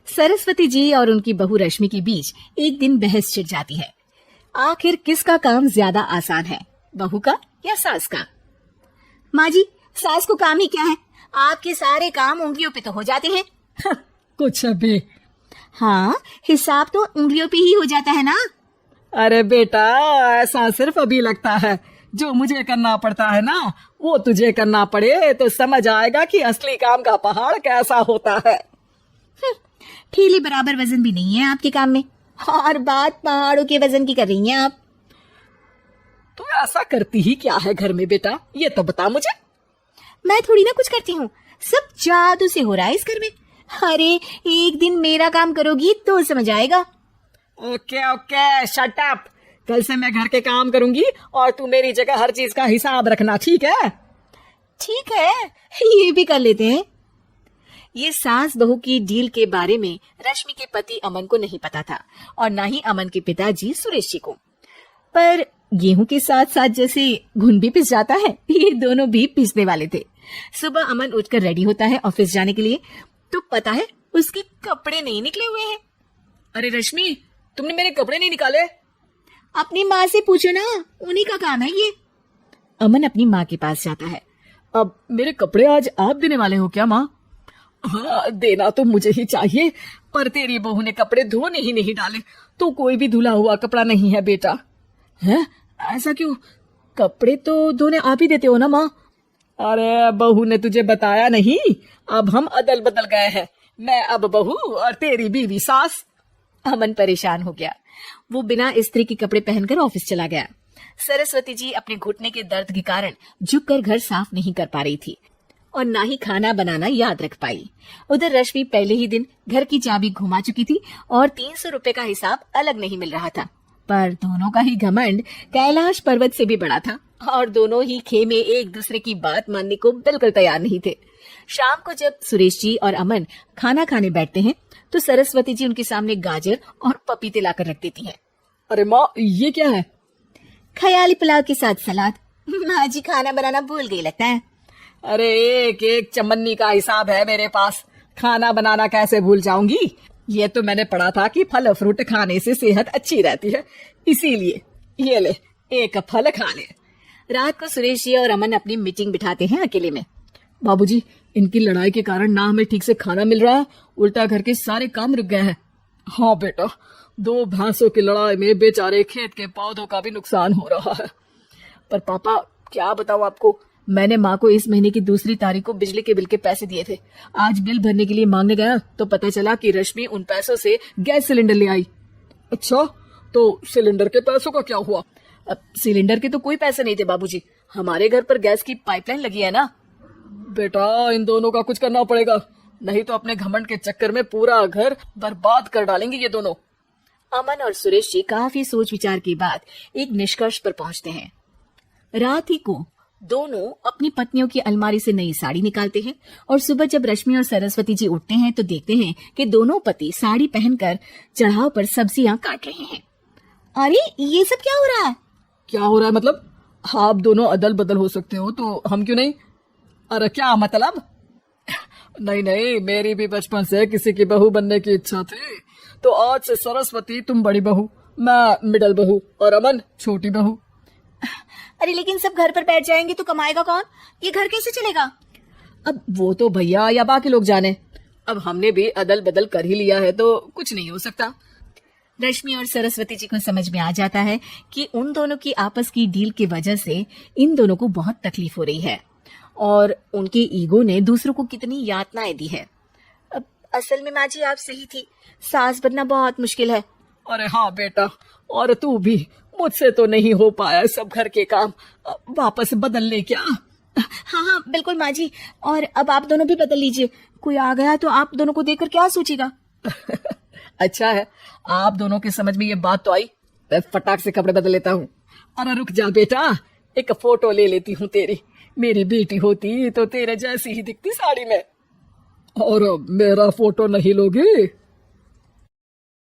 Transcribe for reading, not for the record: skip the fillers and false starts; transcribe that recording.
सरस्वती जी और उनकी बहू रश्मि के बीच एक दिन बहस छिड़ जाती है। आखिर किसका काम ज्यादा आसान है, बहू का या सास का? माँ जी, सास को काम ही क्या है, आपके सारे काम उंगलियों पे तो हो जाते हैं। कुछ अभी। हाँ, हिसाब तो उंगलियों पे ही हो जाता है ना। अरे बेटा, ऐसा सिर्फ अभी लगता है, जो मुझे करना पड़ता है ना वो तुझे करना पड़े तो समझ आएगा कि असली काम का पहाड़ कैसा होता है। ठीली बराबर वजन भी नहीं है आपके काम में, और बात पहाड़ों के वजन की कर रही हैं आप। तू ऐसा करती ही क्या है घर में बेटा, ये तो बता मुझे। मैं थोड़ी ना कुछ करती हूँ, सब जादू से हो रहा है इस घर में। अरे एक दिन मेरा काम करोगी तो समझ आएगा। Okay okay, shut up. कल से मैं घर के काम करूंगी और तू मेरी जगह हर चीज का हिसाब रखना, ठीक है? ठीक है, ये भी कर लेते हैं। ये सास बहू की डील के बारे में रश्मि के पति अमन को नहीं पता था, और ना ही अमन के पिताजी सुरेश जी को। पर गेहूं के साथ साथ जैसे घुन भी पिस जाता है, ये दोनों भी पिसने वाले थे। सुबह अमन उठकर रेडी होता है ऑफिस जाने के लिए, तो पता है उसके कपड़े नहीं निकले हुए हैं। अरे रश्मि, तुमने मेरे कपड़े नहीं निकाले? अपनी माँ से पूछो ना, उन्हीं का काम है ये। अमन अपनी माँ के पास जाता है। अब मेरे कपड़े आज आप देने वाले हो क्या माँ? हाँ, देना तो मुझे ही चाहिए, पर तेरी बहू ने कपड़े धोने ही नहीं डाले, तो कोई भी धुला हुआ कपड़ा नहीं है बेटा। हैं? ऐसा क्यों? कपड़े तो धोने आप ही देते हो ना माँ? अरे बहू ने तुझे बताया नहीं, अब हम अदल बदल गए हैं, मैं अब बहू और तेरी बीवी सास। अमन परेशान हो गया। वो बिना इस्त्री के कपड़े पहनकर ऑफिस चला गया। सरस्वती जी अपने घुटने के दर्द के कारण झुककर घर साफ नहीं कर पा रही थी, और ना ही खाना बनाना याद रख पाई। उधर रश्मि पहले ही दिन घर की चाबी घुमा चुकी थी और 300 रुपए का हिसाब अलग नहीं मिल रहा था। पर दोनों का ही घमंड कैलाश पर्वत से भी बड़ा था, और दोनों ही खेमे एक दूसरे की बात मानने को बिल्कुल तैयार नहीं थे। शाम को जब सुरेश जी और अमन खाना खाने बैठते हैं, तो सरस्वती जी उनके सामने गाजर और पपीते लाकर रख देती हैं। अरे माँ, ये क्या है? ख्याली पुलाव के साथ सलाद। माँ जी खाना बनाना भूल गई लगता है। अरे एक एक चमन्नी का हिसाब है मेरे पास, खाना बनाना कैसे भूल जाऊंगी? ये तो मैंने पढ़ा था कि फल फ्रूट खाने से सेहत अच्छी रहती है, इसीलिए ये ले, एक फल खा ले। रात को सुरेश जी और अमन अपनी मीटिंग बिठाते हैं अकेले में। बाबूजी, इनकी लड़ाई के कारण ना हमें ठीक से खाना मिल रहा है, उल्टा घर के सारे काम रुक गए हैं। हाँ बेटा, 2 भैंसों की लड़ाई में बेचारे खेत के पौधों का भी नुकसान हो रहा है। पर पापा, क्या बताऊं आपको, मैंने माँ को इस महीने की 2 तारीख को बिजली के बिल के पैसे दिए थे। आज बिल भरने के लिए मांगने गया तो पता चला कि रश्मि उन पैसों से गैस सिलेंडर ले आई। अच्छा, तो सिलेंडर के पैसों का क्या हुआ? अब सिलेंडर के तो कोई पैसे नहीं थे बाबूजी, हमारे घर पर गैस की पाइपलाइन लगी है ना। बेटा, इन दोनों का कुछ करना पड़ेगा, नहीं तो अपने घमंड के चक्कर में पूरा घर बर्बाद कर डालेंगे ये दोनों। अमन और सुरेश जी काफी सोच विचार के बाद एक निष्कर्ष पर पहुंचते हैं। रात ही को दोनों अपनी पत्नियों की अलमारी से नई साड़ी निकालते हैं, और सुबह जब रश्मि और सरस्वती जी उठते हैं तो देखते हैं कि दोनों पति साड़ी पहनकर चढ़ाव पर सब्जियां काट रहे हैं। अरे ये सब क्या हो रहा है? क्या हो रहा है मतलब? आप दोनों अदल बदल हो सकते हो तो हम क्यों नहीं? अरे क्या मतलब? नहीं नहीं, मेरी भी बचपन से किसी की बहू बनने की इच्छा थी, तो आज से सरस्वती तुम बड़ी बहू, मैं मिडल बहू और अमन छोटी बहू। अरे लेकिन सब घर पर बैठ जाएंगे तो कमाएगा कौन? ये घर कैसे चलेगा? अब वो तो भैया या बाकी लोग जाने, अब हमने भी अदल बदल कर ही लिया है तो कुछ नहीं हो सकता। रश्मि और सरस्वती जी को समझ में आ जाता है कि उन दोनों की आपस की डील की वजह से इन दोनों को बहुत तकलीफ हो रही है, और उनके ईगो ने दूसरों को कितनी यातनाएं दी है। अब असल में माँ जी आप सही थी, सास बनना बहुत मुश्किल है। अरे हाँ बेटा, और तू भी, मुझसे तो नहीं हो पाया सब घर के काम, वापस बदल ले क्या? हाँ हाँ बिल्कुल माँ जी, और अब आप दोनों भी बदल लीजिए, कोई आ गया तो आप दोनों को देखकर क्या सोचेगा? अच्छा है, आप दोनों की समझ में ये बात तो आई, मैं फटाक से कपड़े बदल लेता हूँ। अरे रुक जा बेटा, एक फोटो ले लेती हूँ तेरी, मेरी बेटी होती तो तेरे जैसी ही दिखती साड़ी में। और मेरा फोटो नहीं लोगी?